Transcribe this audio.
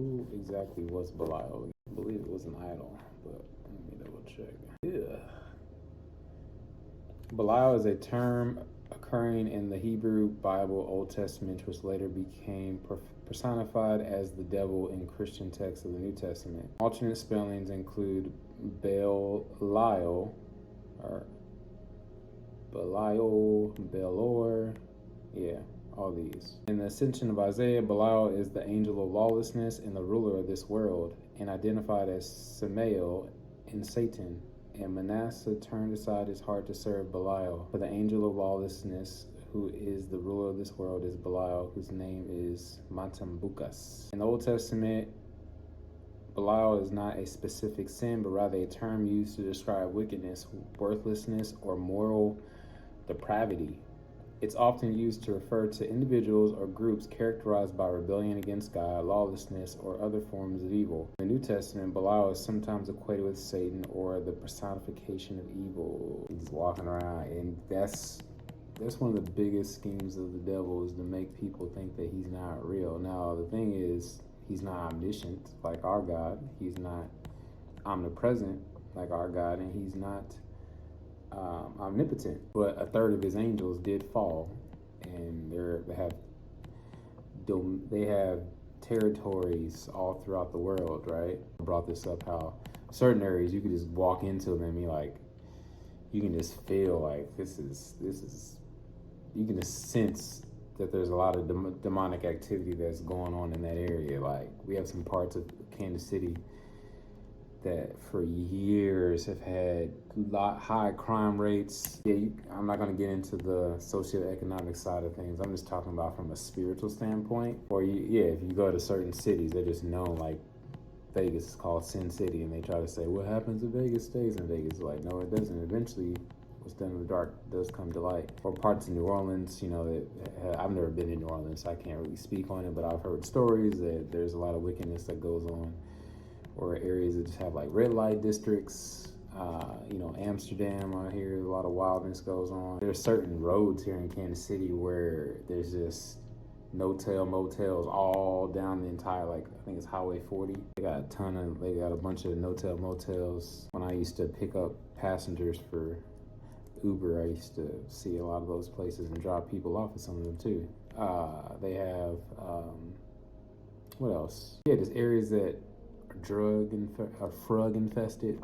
who exactly was Belial? I believe it was an idol, but let me double check. Yeah. Belial is a term occurring in the Hebrew Bible Old Testament, which later became personified as the devil in Christian texts of the New Testament. Alternate spellings include Belial, or Belial, Belor, all these. In the Ascension of Isaiah, Belial is the angel of lawlessness and the ruler of this world, and identified as Samael in Satan. And Manasseh turned aside his heart to serve Belial. For the angel of lawlessness, who is the ruler of this world, is Belial, whose name is Matambukas. In the Old Testament, Belial is not a specific sin, but rather a term used to describe wickedness, worthlessness, or moral depravity. It's often used to refer to individuals or groups characterized by rebellion against God, lawlessness, or other forms of evil. In the New Testament, Belial is sometimes equated with Satan or the personification of evil. He's walking around, and that's one of the biggest schemes of the devil, is to make people think that he's not real. Now, the thing is, he's not omniscient like our God. He's not omnipresent like our God, and he's not omnipotent. But a third of his angels did fall, and they have territories all throughout the world, right? I brought this up, how certain areas you could just walk into them and you can just feel like this is you can just sense that there's a lot of demonic activity that's going on in that area. Like, we have some parts of Kansas City that for years have had high crime rates. I'm not going to get into the socioeconomic side of things. I'm just talking about from a spiritual standpoint. Or if you go to certain cities, they're just known, like Vegas is called Sin City, and they try to say what happens in Vegas stays in Vegas. Like, no, it doesn't. Eventually, what's done in the dark does come to light. Or parts of New Orleans, I've never been in New Orleans, so I can't really speak on it, but I've heard stories that there's a lot of wickedness that goes on. Or areas that just have like red light districts. Amsterdam out here, a lot of wildness goes on. There's certain roads here in Kansas City where there's just no-tail motels all down the entire, I think it's Highway 40. They got a bunch of no-tail motels. When I used to pick up passengers for Uber, I used to see a lot of those places and drop people off at some of them too. They have, what else? Yeah, there's areas that are frug infested.